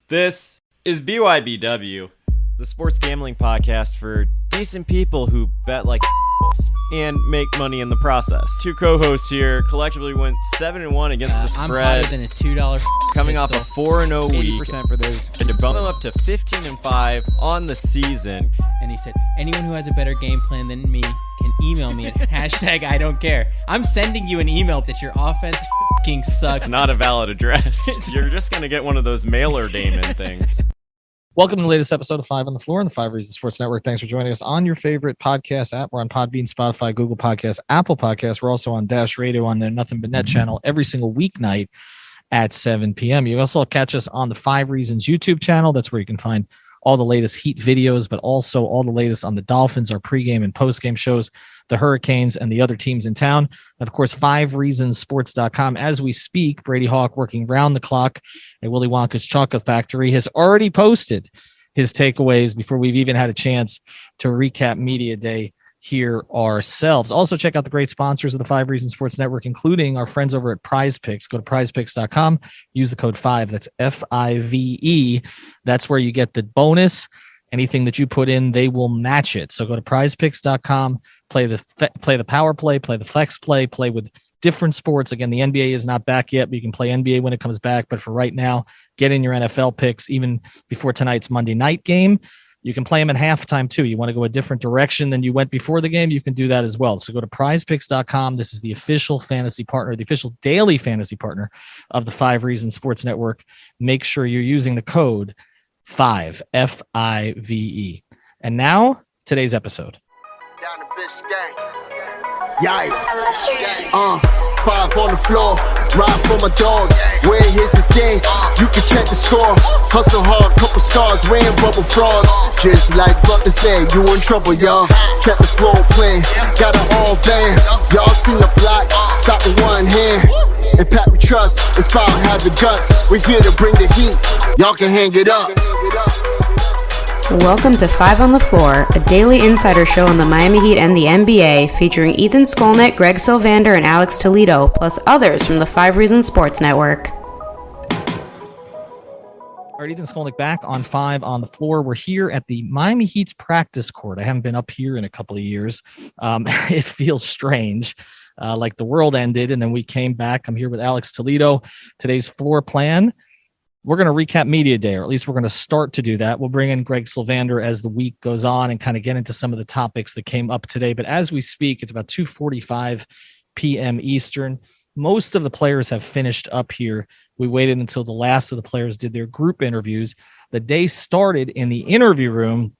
This is BYBW, the sports gambling podcast for decent people who bet like and make money in the process. Two co-hosts here collectively went 7-1 against the spread. I'm higher than a $2 coming off a 4-0 week. 80% for those. And to bump them up to 15-5 on the season. And he said, anyone who has a better game plan than me can email me at hashtag I don't care. I'm sending you an email that your offense fucking sucks. It's not a valid address. You're just going to get one of those mailer Damon things. Welcome to the latest episode of Five on the Floor on the Five Reasons Sports Network. Thanks for joining us on your favorite podcast app. We're on Podbean, Spotify, Google Podcasts, Apple Podcasts. We're also on Dash Radio on the Nothing But Net channel every single weeknight at 7 p.m. You also catch us on the Five Reasons YouTube channel. That's where you can find all the latest Heat videos, but also all the latest on the Dolphins, our pregame and postgame shows, the Hurricanes, and the other teams in town. And of course, fivereasonsports.com. As we speak, Brady Hawk, working round the clock at Willy Wonka's Chocolate Factory, has already posted his takeaways before we've even had a chance to recap Media Day here ourselves. Also, check out the great sponsors of the Five Reasons Sports Network, including our friends over at Prize Picks. Go to prizepicks.com, use the code 5. That's FIVE. That's where you get the bonus. Anything that you put in, they will match it. So go to prizepicks.com, play the power play, play the flex play with different sports. Again, the NBA is not back yet, but you can play NBA when it comes back. But for right now, get in your NFL picks even before tonight's Monday night game. You can play them at halftime too. You want to go a different direction than you went before the game, you can do that as well. So go to prizepicks.com. This is the official fantasy partner, the official daily fantasy partner of the Five Reasons Sports Network. Make sure you're using the code 5, F-I-V-E. And now, today's episode. Down the Biscayne. Yikes. 5 on the floor, ride for my dogs. Where here's the thing, you can check the score. Hustle hard, couple scars, wearing rubber frauds. Just like Butler said, you in trouble, y'all. Kept the floor playing, got it all banned. Y'all seen the block, stop with one hand. And Pat we trust, it's power, have the guts. We're here to bring the heat, y'all can hang it up. Welcome to Five on the Floor, a daily insider show on the Miami Heat and the NBA, featuring Ethan Skolnick, Greg Sylvander, and Alex Toledo, plus others from the Five Reasons Sports Network. All right, Ethan Skolnick back on Five on the Floor. We're here at the Miami Heat's practice court. I haven't been up here in a couple of years. It feels strange, like the world ended, and then we came back. I'm here with Alex Toledo. Today's floor plan, we're going to recap Media Day, or at least we're going to start to do that. We'll bring in Greg Sylvander as the week goes on and kind of get into some of the topics that came up today. But as we speak, it's about 2:45 p.m. Eastern. Most of the players have finished up here. We waited until the last of the players did their group interviews. The day started in the interview room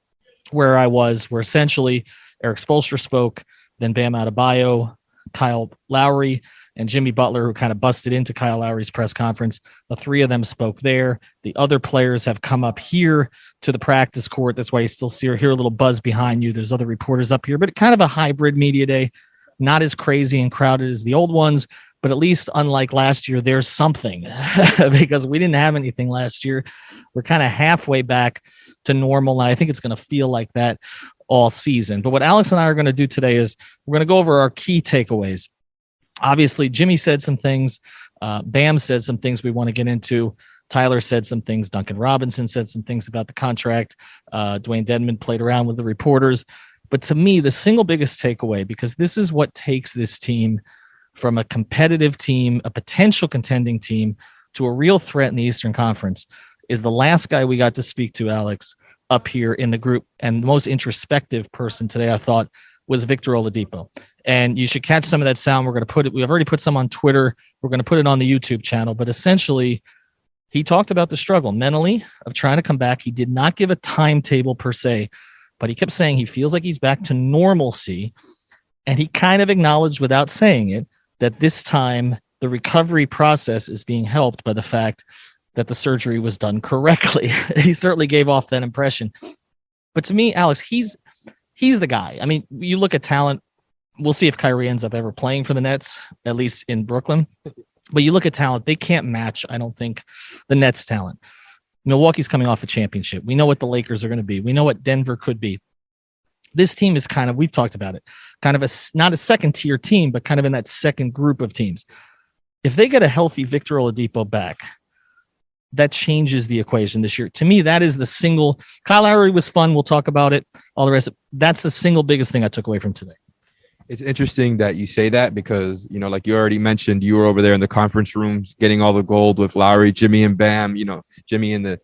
where I was, where essentially Eric Spoelstra spoke, then Bam Adebayo, Kyle Lowry, and Jimmy Butler, who kind of busted into Kyle Lowry's press conference. The three of them spoke there. The other players have come up here to the practice court. That's why you still hear a little buzz behind you. There's other reporters up here, but kind of a hybrid media day, not as crazy and crowded as the old ones, but at least unlike last year, there's something because we didn't have anything last year. We're kind of halfway back to normal, and I think it's going to feel like that all season. But what Alex and I are going to do today is we're going to go over our key takeaways. Obviously, Jimmy said some things. Bam said some things we want to get into. Tyler said some things. Duncan Robinson said some things about the contract. Dwayne Dedman played around with the reporters. But to me, the single biggest takeaway, because this is what takes this team from a competitive team, a potential contending team, to a real threat in the Eastern Conference, is the last guy we got to speak to, Alex, up here in the group. And the most introspective person today, I thought, was Victor Oladipo. And you should catch some of that sound. We're going to put it, we've already put some on Twitter. We're going to put it on the YouTube channel. But essentially, he talked about the struggle mentally of trying to come back. He did not give a timetable per se, but he kept saying he feels like he's back to normalcy. And he kind of acknowledged without saying it that this time the recovery process is being helped by the fact that the surgery was done correctly. He certainly gave off that impression. But to me, Alex, he's the guy. I mean, you look at talent. We'll see if Kyrie ends up ever playing for the Nets, at least in Brooklyn. But you look at talent, they can't match, I don't think, the Nets' talent. Milwaukee's coming off a championship. We know what the Lakers are going to be. We know what Denver could be. This team is kind of, we've talked about it, kind of not a second-tier team, but kind of in that second group of teams. If they get a healthy Victor Oladipo back, that changes the equation this year. To me, that is the single. Kyle Lowry was fun. We'll talk about it. All the rest. That's the single biggest thing I took away from today. It's interesting that you say that because, you know, like you already mentioned, you were over there in the conference rooms getting all the gold with Lowry, Jimmy, and Bam. You know, Jimmy in the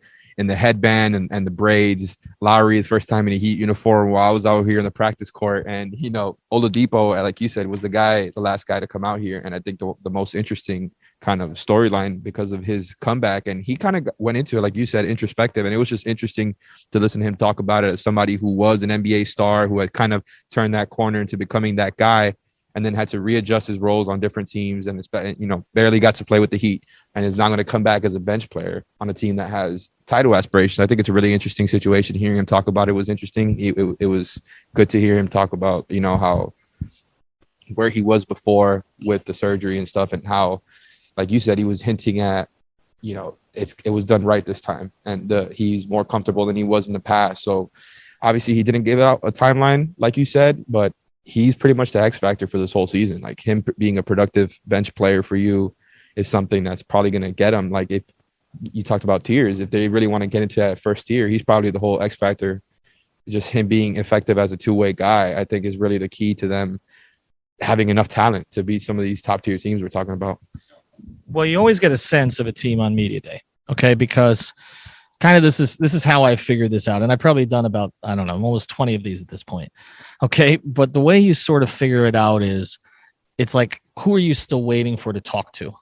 headband and the braids. Lowry, the first time in a Heat uniform while I was out here in the practice court. And, you know, Oladipo, like you said, was the last guy to come out here. And I think the most interesting kind of storyline because of his comeback. And he kind of went into it, like you said, introspective. And it was just interesting to listen to him talk about it as somebody who was an NBA star, who had kind of turned that corner into becoming that guy, and then had to readjust his roles on different teams and, you know, barely got to play with the Heat and is now going to come back as a bench player on a team that has title aspirations. I think it's a really interesting situation. Hearing him talk about it was interesting. It was good to hear him talk about, you know, where he was before with the surgery and stuff, and how, like you said, he was hinting at, you know, it was done right this time, and he's more comfortable than he was in the past. So obviously he didn't give out a timeline, like you said, but he's pretty much the X factor for this whole season. Like, him being a productive bench player for you is something that's probably going to get him. Like, if you talked about tiers, if they really want to get into that first tier, he's probably the whole X factor. Just him being effective as a two-way guy, I think, is really the key to them having enough talent to beat some of these top tier teams we're talking about. Well, you always get a sense of a team on media day, okay? Because kind of this is how I figured this out, and I've probably done about, I don't know, almost 20 of these at this point, okay? But the way you sort of figure it out is, it's like, who are you still waiting for to talk to?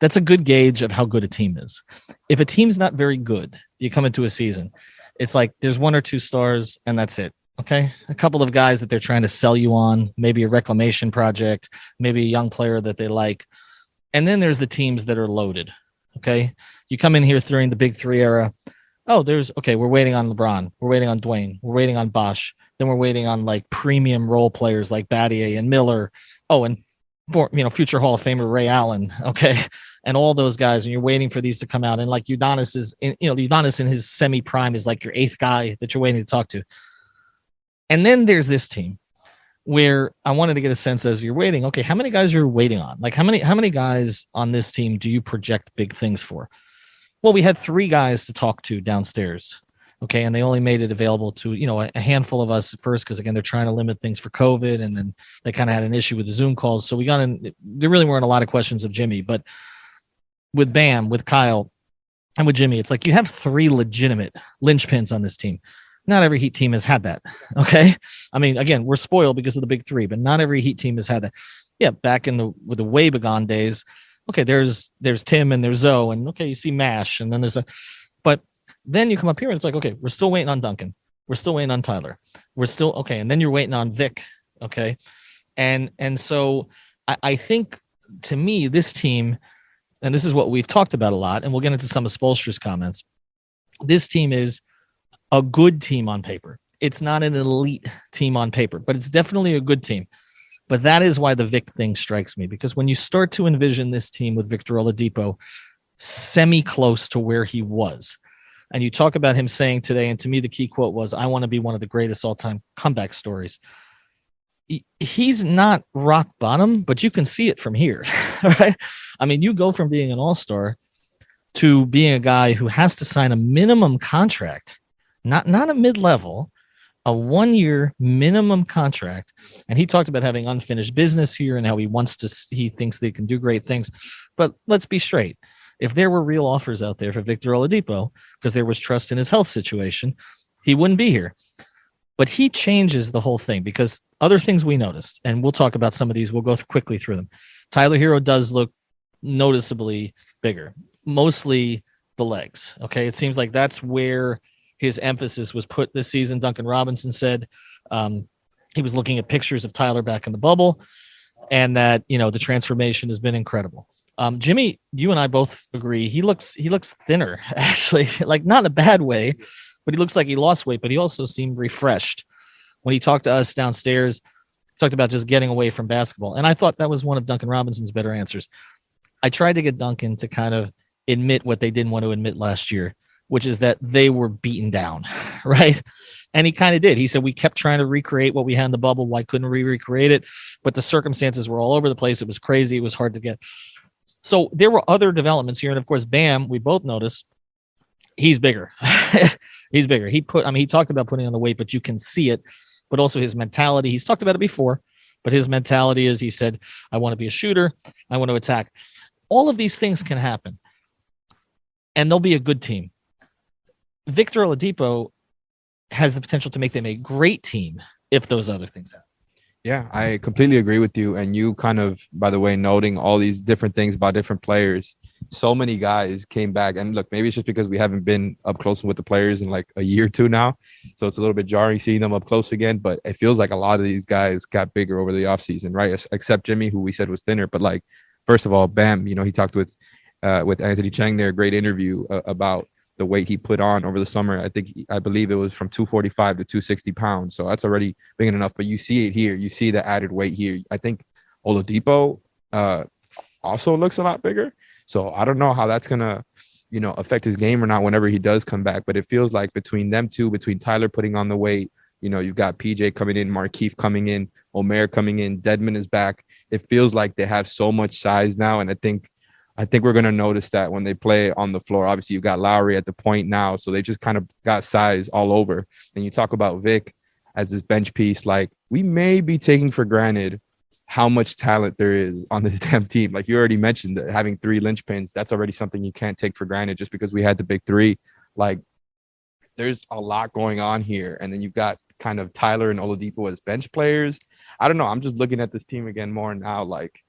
That's a good gauge of how good a team is. If a team's not very good, you come into a season, it's like there's one or two stars, and that's it. Okay, a couple of guys that they're trying to sell you on, maybe a reclamation project, maybe a young player that they like. And then there's the teams that are loaded. Okay, you come in here during the Big Three era. Oh, we're waiting on LeBron. We're waiting on Dwayne. We're waiting on Bosh. Then we're waiting on like premium role players like Battier and Miller. Oh, and future Hall of Famer Ray Allen. Okay, and all those guys. And you're waiting for these to come out. And like Udonis in his semi prime is like your eighth guy that you're waiting to talk to. And then there's this team where I wanted to get a sense as you're waiting. Okay, how many guys you're waiting on? Like, how many guys on this team do you project big things for? Well, we had 3 guys to talk to downstairs. Okay, and they only made it available to, you know, a handful of us at first, because again, they're trying to limit things for COVID, and then they kind of had an issue with the Zoom calls. So we got in. There really weren't a lot of questions of Jimmy, but with Bam, with Kyle, and with Jimmy, it's like you have 3 legitimate linchpins on this team. Not every Heat team has had that. Okay. I mean, again, we're spoiled because of the Big Three, but not every Heat team has had that. Yeah. Back with the way begone days. Okay. There's Tim and there's Zoe, and okay, you see Mash, and then but then you come up here and it's like, okay, we're still waiting on Duncan. We're still waiting on Tyler. We're still okay. And then you're waiting on Vic. Okay. And so I think, to me, this team, and this is what we've talked about a lot, and we'll get into some of Spoelstra's comments. This team is a good team on paper. It's not an elite team on paper, but it's definitely a good team. But that is why the Vic thing strikes me, because when you start to envision this team with Victor Oladipo semi-close to where he was, and you talk about him saying today, and to me the key quote was, I want to be one of the greatest all-time comeback stories. He's not rock bottom, but you can see it from here, right? I mean, you go from being an all-star to being a guy who has to sign a minimum contract, not a mid-level, a 1-year minimum contract. And he talked about having unfinished business here and how he thinks they can do great things. But let's be straight. If there were real offers out there for Victor Oladipo, because there was trust in his health situation, he wouldn't be here. But he changes the whole thing, because other things we noticed, and we'll talk about some of these, we'll go quickly through them. Tyler Herro does look noticeably bigger, mostly the legs. Okay. It seems like that's where his emphasis was put this season. Duncan Robinson said he was looking at pictures of Tyler back in the bubble, and that, you know, the transformation has been incredible. Jimmy, you and I both agree he looks thinner, actually, like not in a bad way, but he looks like he lost weight, but he also seemed refreshed. When he talked to us downstairs, he talked about just getting away from basketball. And I thought that was one of Duncan Robinson's better answers. I tried to get Duncan to kind of admit what they didn't want to admit last year, which is that they were beaten down, right? And he kind of did. He said, we kept trying to recreate what we had in the bubble. Why couldn't we recreate it? But the circumstances were all over the place. It was crazy. It was hard to get. So there were other developments here. And of course, Bam, we both noticed, He's bigger. He's bigger. He talked about putting on the weight, but you can see it. But also his mentality. He's talked about it before, but his mentality is, he said, I want to be a shooter. I want to attack. All of these things can happen, and they'll be a good team. Victor Oladipo has the potential to make them a great team if those other things happen. Yeah, I completely agree with you. And you kind of, by the way, noting all these different things about different players. So many guys came back. And look, maybe it's just because we haven't been up close with the players in like a year or two now. So it's a little bit jarring seeing them up close again. But it feels like a lot of these guys got bigger over the offseason, right? Except Jimmy, who we said was thinner. But like, first of all, Bam, he talked with Anthony Chang there, great interview about the weight he put on over the summer. I believe it was from 245 to 260 pounds. So that's already big enough. But you see it here. You see the added weight here. I think Oladipo also looks a lot bigger. So I don't know how that's going to, affect his game or not whenever he does come back. But it feels like between them two, between Tyler putting on the weight, you've got PJ coming in, Markieff coming in, Omer coming in, Dedmon is back. It feels like they have so much size now. And I think we're going to notice that when they play on the floor. Obviously, you've got Lowry at the point now, so they just kind of got size all over. And you talk about Vic as this bench piece, like we may be taking for granted how much talent there is on this damn team. Like you already mentioned, that having 3 linchpins, that's already something you can't take for granted just because we had the big 3. Like there's a lot going on here. And then you've got kind of Tyler and Oladipo as bench players. I don't know. I'm just looking at this team again more now, like,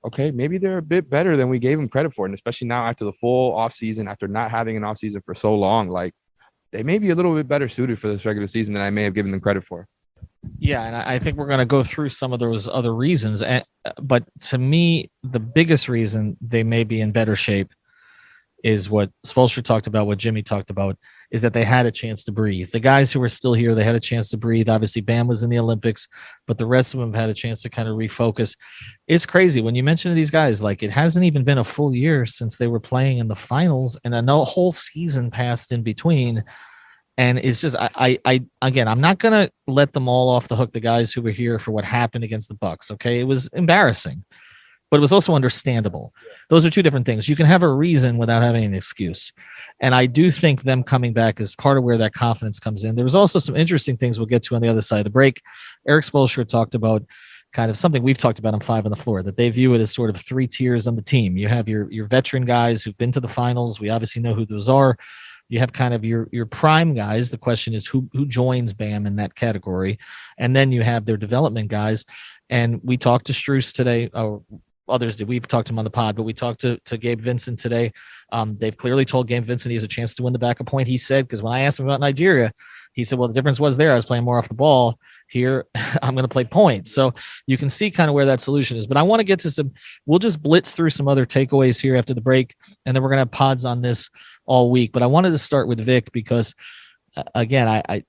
okay, maybe they're a bit better than we gave them credit for. And especially now after the full offseason, after not having an offseason for so long, like they may be a little bit better suited for this regular season than I may have given them credit for. Yeah, and I think we're going to go through some of those other reasons. But to me, the biggest reason they may be in better shape is what Spoelstra talked about, what Jimmy talked about, is that they had a chance to breathe. The guys who were still here, they had a chance to breathe. Obviously, Bam was in the Olympics, but the rest of them had a chance to kind of refocus. It's crazy. When you mention these guys, like it hasn't even been a full year since they were playing in the finals, and a whole season passed in between. And it's just, again, I'm not going to let them all off the hook, the guys who were here, for what happened against the Bucks. Okay. It was embarrassing, but it was also understandable. Those are two different things. You can have a reason without having an excuse. And I do think them coming back is part of where that confidence comes in. There was also some interesting things we'll get to on the other side of the break. Eric Spoelstra talked about kind of something we've talked about on 5 on the Floor, that they view it as sort of 3 tiers on the team. You have your veteran guys who've been to the finals. We obviously know who those are. You have kind of your prime guys. The question is who joins Bam in that category. And then you have their development guys. And we talked to Strus today. Others did. We've talked to him on the pod, but we talked to Gabe Vincent today. They've clearly told Gabe Vincent he has a chance to win the backup point. He said, because when I asked him about Nigeria, he said, well, the difference was there I was playing more off the ball. Here, I'm going to play points. So you can see kind of where that solution is. But I want to get to we'll just blitz through some other takeaways here after the break, and then we're going to have pods on this all week. But I wanted to start with Vic because, again, I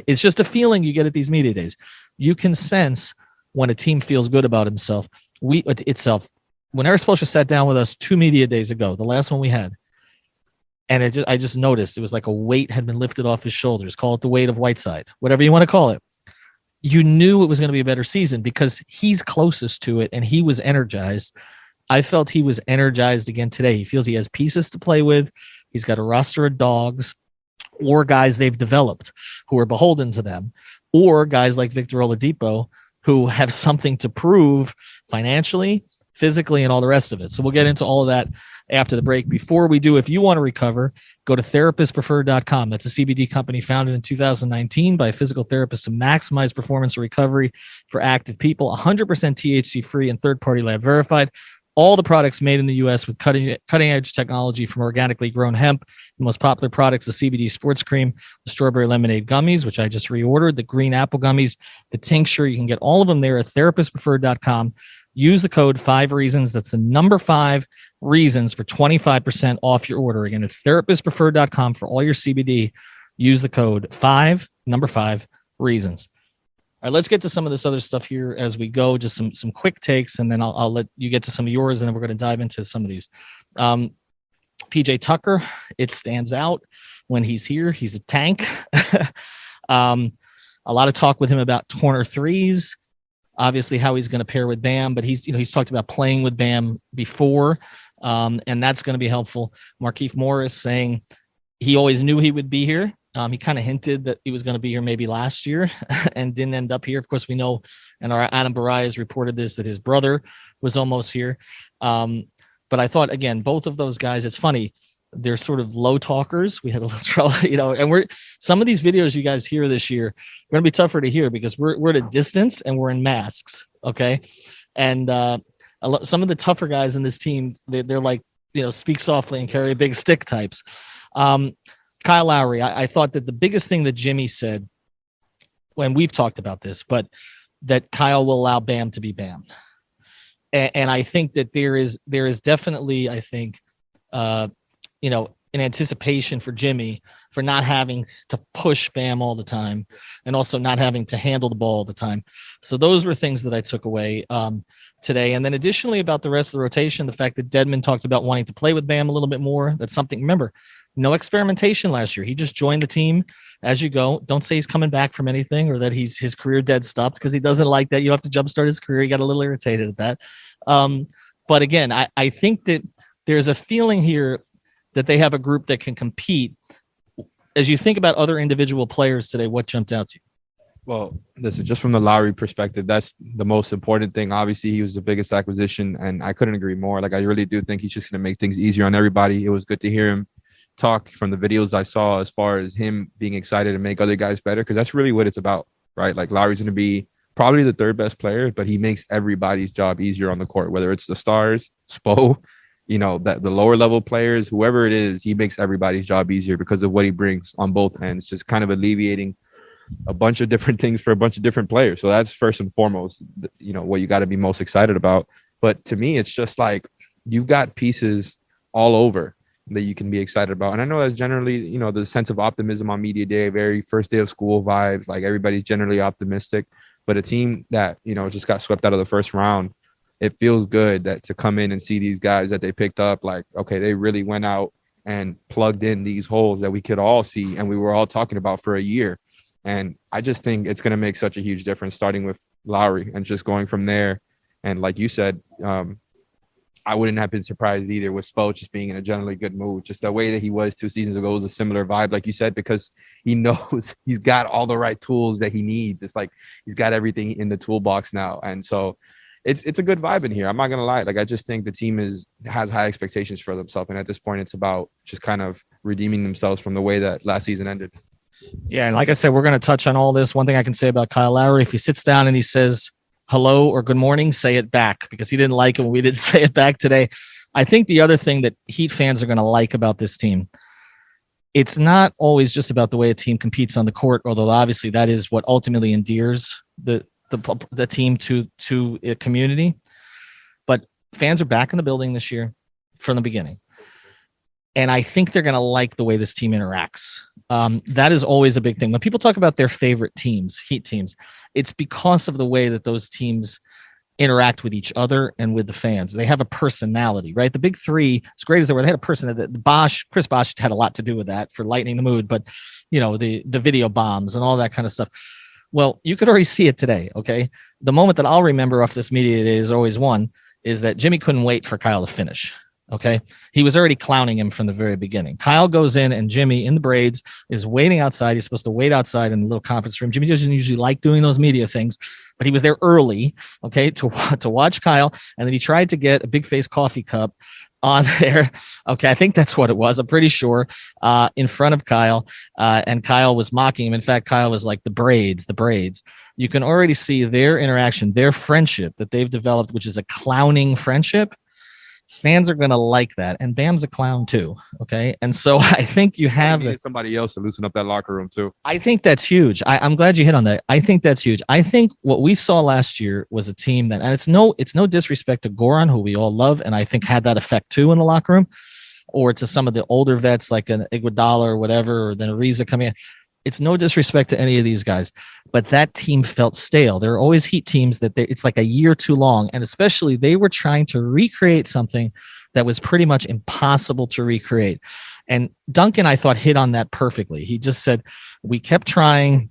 it's just a feeling you get at these media days. You can sense when a team feels good about himself. When Eric Spoelstra sat down with us 2 media days ago, the last one we had, and I just noticed it was like a weight had been lifted off his shoulders. Call it the weight of Whiteside, whatever you want to call it. You knew it was going to be a better season because he's closest to it and he was energized. I felt he was energized again today. He feels he has pieces to play with. He's got a roster of dogs or guys they've developed who are beholden to them, or guys like Victor Oladipo who have something to prove financially, physically, and all the rest of it. So we'll get into all of that after the break. Before we do, if you want to recover, go to therapistpreferred.com. That's a CBD company founded in 2019 by a physical therapist to maximize performance and recovery for active people. 100% THC free and third-party lab verified. All the products made in the U.S. with cutting-edge technology from organically grown hemp. The most popular products, the CBD sports cream, the strawberry lemonade gummies, which I just reordered, the green apple gummies, the tincture. You can get all of them there at therapistpreferred.com. Use the code 5reasons. That's the number 5 reasons for 25% off your order. Again, it's therapistpreferred.com for all your CBD. Use the code 5 reasons. All right, let's get to some of this other stuff here as we go. Just some quick takes, and then I'll let you get to some of yours, and then we're going to dive into some of these. PJ Tucker, it stands out when he's here. He's a tank. A lot of talk with him about corner threes. Obviously, how he's going to pair with Bam, but he's talked about playing with Bam before, and that's going to be helpful. Markieff Morris saying he always knew he would be here. He kind of hinted that he was going to be here maybe last year and didn't end up here. Of course, we know, and our Adam Barayas reported this, that his brother was almost here. But I thought, again, both of those guys, it's funny, they're sort of low talkers. We had a little trouble, and some of these videos you guys hear this year are going to be tougher to hear because we're at a distance and we're in masks. Okay. And some of the tougher guys in this team, they're like, speak softly and carry a big stick types. Kyle Lowry, I thought that the biggest thing that Jimmy said, when we've talked about this, but that Kyle will allow Bam to be Bam. And I think that there is definitely, I think, an anticipation for Jimmy for not having to push Bam all the time and also not having to handle the ball all the time. So those were things that I took away today. And then additionally about the rest of the rotation, the fact that Dedmon talked about wanting to play with Bam a little bit more. That's something, remember, no experimentation last year. He just joined the team as you go. Don't say he's coming back from anything or that his career dead stopped, because he doesn't like that. You have to jumpstart his career. He got a little irritated at that. But again, I think that there's a feeling here that they have a group that can compete. As you think about other individual players today, what jumped out to you? Well, listen, just from the Lowry perspective, that's the most important thing. Obviously, he was the biggest acquisition, and I couldn't agree more. Like, I really do think he's just going to make things easier on everybody. It was good to hear him talk from the videos I saw as far as him being excited to make other guys better, because that's really what it's about, right? Like, Lowry's going to be probably the third best player, but he makes everybody's job easier on the court, whether it's the stars, Spo, that the lower level players, whoever it is, he makes everybody's job easier because of what he brings on both ends, just kind of alleviating a bunch of different things for a bunch of different players. So that's first and foremost, what you got to be most excited about. But to me, it's just like you've got pieces all over that you can be excited about. And I know that's generally, the sense of optimism on media day, very first day of school vibes, like everybody's generally optimistic. But a team that, just got swept out of the first round, it feels good that to come in and see these guys that they picked up, like, okay, they really went out and plugged in these holes that we could all see and we were all talking about for a year. And I just think it's going to make such a huge difference, starting with Lowry and just going from there. And like you said, I wouldn't have been surprised either with Spo just being in a generally good mood. Just the way that he was 2 seasons ago was a similar vibe, like you said, because he knows he's got all the right tools that he needs. It's like he's got everything in the toolbox now. And so it's a good vibe in here. I'm not going to lie. Like, I just think the team has high expectations for themselves. And at this point, it's about just kind of redeeming themselves from the way that last season ended. Yeah, and like I said, we're going to touch on all this. One thing I can say about Kyle Lowry, if he sits down and he says hello or good morning, say it back, because he didn't like it when we didn't say it back today. I think the other thing that Heat fans are going to like about this team, it's not always just about the way a team competes on the court, although obviously that is what ultimately endears the team to a community. But fans are back in the building this year from the beginning. And I think they're going to like the way this team interacts. That is always a big thing. When people talk about their favorite teams, Heat teams, it's because of the way that those teams interact with each other and with the fans. They have a personality, right? The big three, as great as they were, they had a personality. Chris Bosh had a lot to do with that for lightening the mood, but the video bombs and all that kind of stuff. Well, you could already see it today, okay? The moment that I'll remember off this media day is always one, is that Jimmy couldn't wait for Kyle to finish. Okay. He was already clowning him from the very beginning. Kyle goes in and Jimmy in the braids is waiting outside. He's supposed to wait outside in the little conference room. Jimmy doesn't usually like doing those media things, but he was there early, okay, to watch Kyle. And then he tried to get a big face coffee cup on there. Okay. I think that's what it was. I'm pretty sure in front of Kyle. And Kyle was mocking him. In fact, Kyle was like the braids. You can already see their interaction, their friendship that they've developed, which is a clowning friendship. Fans are going to like that. And Bam's a clown too. Okay. And so I think you have somebody else to loosen up that locker room too. I think that's huge. I'm glad you hit on that. I think that's huge. I think what we saw last year was a team that, and it's no disrespect to Goran, who we all love, and I think had that effect too in the locker room, or to some of the older vets like an Iguodala or whatever, or then Ariza coming in. It's no disrespect to any of these guys, but that team felt stale. There are always Heat teams that it's like a year too long. And especially they were trying to recreate something that was pretty much impossible to recreate. And Duncan, I thought, hit on that perfectly. He just said, we kept trying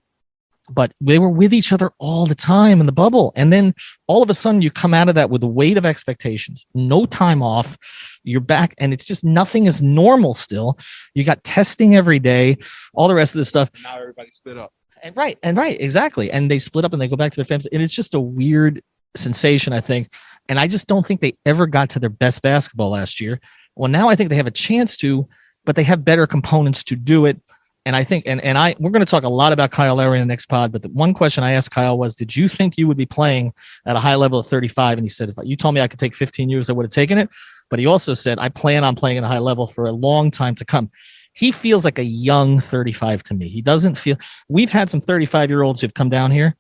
but they were with each other all the time in the bubble. And then all of a sudden you come out of that with the weight of expectations, no time off, you're back, and it's just nothing is normal still. You got testing every day, all the rest of this stuff. Now everybody split up. And right, exactly. And they split up and they go back to their families. And it's just a weird sensation, I think. And I just don't think they ever got to their best basketball last year. Well, now I think they have a chance to, but they have better components to do it. And I think, we're going to talk a lot about Kyle Lowry in the next pod, but the one question I asked Kyle was, did you think you would be playing at a high level of 35? And he said, if you told me I could take 15 years, I would have taken it. But he also said, I plan on playing at a high level for a long time to come. He feels like a young 35 to me. He doesn't feel, we've had some 35-year-olds who've come down here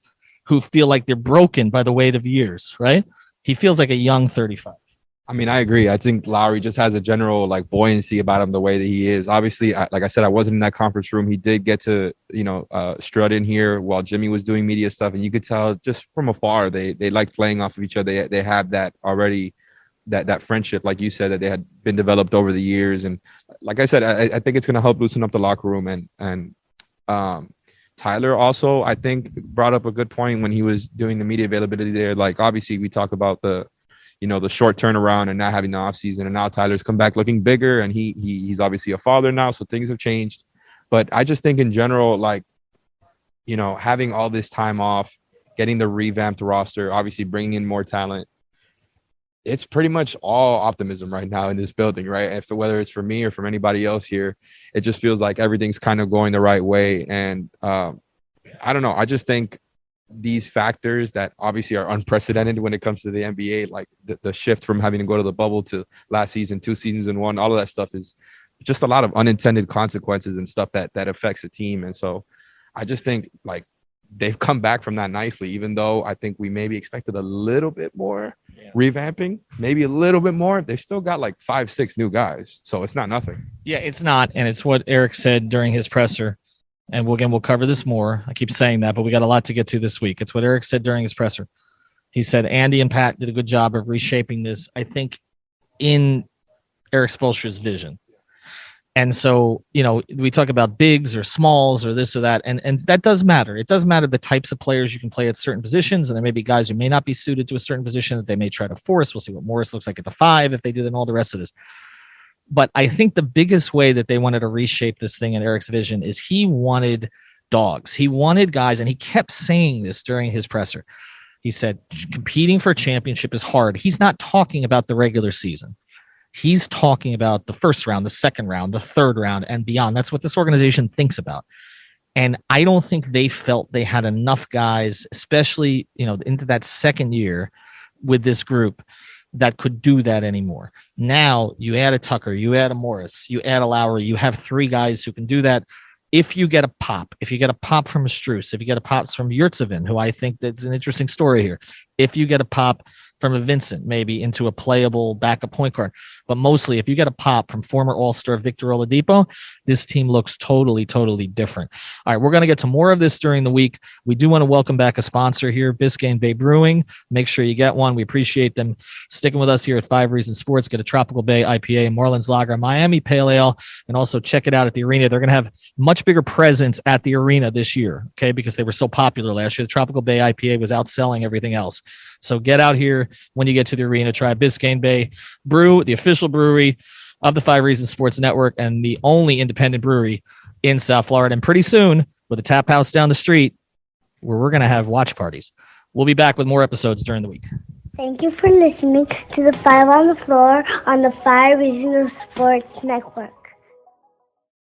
who feel like they're broken by the weight of years, right? He feels like a young 35. I mean, I agree. I think Lowry just has a general buoyancy about him the way that he is. Obviously, like I said, I wasn't in that conference room. He did get to, strut in here while Jimmy was doing media stuff. And you could tell just from afar, they like playing off of each other. They have that already, that friendship, like you said, that they had been developed over the years. And like I said, I think it's going to help loosen up the locker room. And Tyler also, I think, brought up a good point when he was doing the media availability there. Like, obviously, we talk about the short turnaround and not having the offseason. And now Tyler's come back looking bigger, and he's obviously a father now, so things have changed. But I just think in general, having all this time off, getting the revamped roster, obviously bringing in more talent, it's pretty much all optimism right now in this building, right? Whether it's for me or from anybody else here, it just feels like everything's kind of going the right way. And I don't know. I just think these factors that obviously are unprecedented when it comes to the NBA, like the shift from having to go to the bubble to last season, 2 seasons in one, all of that stuff is just a lot of unintended consequences and stuff that affects a team. And so I just think they've come back from that nicely, even though I think we maybe expected a little bit more revamping, maybe a little bit more. They've still got 5-6 new guys. So it's not nothing. Yeah, it's not. And it's what Eric said during his presser. And we'll cover this more. I keep saying that, but we got a lot to get to this week. It's what Eric said during his presser. He said Andy and Pat did a good job of reshaping this, I think, in Eric Spoelstra's vision. And so, we talk about bigs or smalls or this or that, and that does matter. It does matter the types of players you can play at certain positions, and there may be guys who may not be suited to a certain position that they may try to force. We'll see what Morris looks like at the 5 if they do, and all the rest of this. But I think the biggest way that they wanted to reshape this thing in Eric's vision is he wanted dogs. He wanted guys, and he kept saying this during his presser. He said, competing for a championship is hard. He's not talking about the regular season. He's talking about the first round, the second round, the third round, and beyond. That's what this organization thinks about. And I don't think they felt they had enough guys, especially, into that second year with this group, that could do that anymore. Now you add a Tucker, you add a Morris, you add a Lowry, you have 3 guys who can do that. If you get a pop from a Strus, if you get a pop from Yurtsevin, who I think that's an interesting story here, if you get a pop from a Vincent, maybe into a playable backup point guard. But mostly, if you get a pop from former All-Star Victor Oladipo, this team looks totally, totally different. All right, we're going to get to more of this during the week. We do want to welcome back a sponsor here, Biscayne Bay Brewing. Make sure you get one. We appreciate them sticking with us here at 5 Reasons Sports. Get a Tropical Bay IPA, Marlins Lager, Miami Pale Ale, and also check it out at the arena. They're going to have much bigger presence at the arena this year, okay, because they were so popular last year. The Tropical Bay IPA was outselling everything else. So get out here when you get to the arena. Try Biscayne Bay Brew, the official brewery of the 5 Reasons Sports Network and the only independent brewery in South Florida. And pretty soon, with a tap house down the street, where we're going to have watch parties. We'll be back with more episodes during the week. Thank you for listening to the 5 on the Floor on the 5 Reasons Sports Network.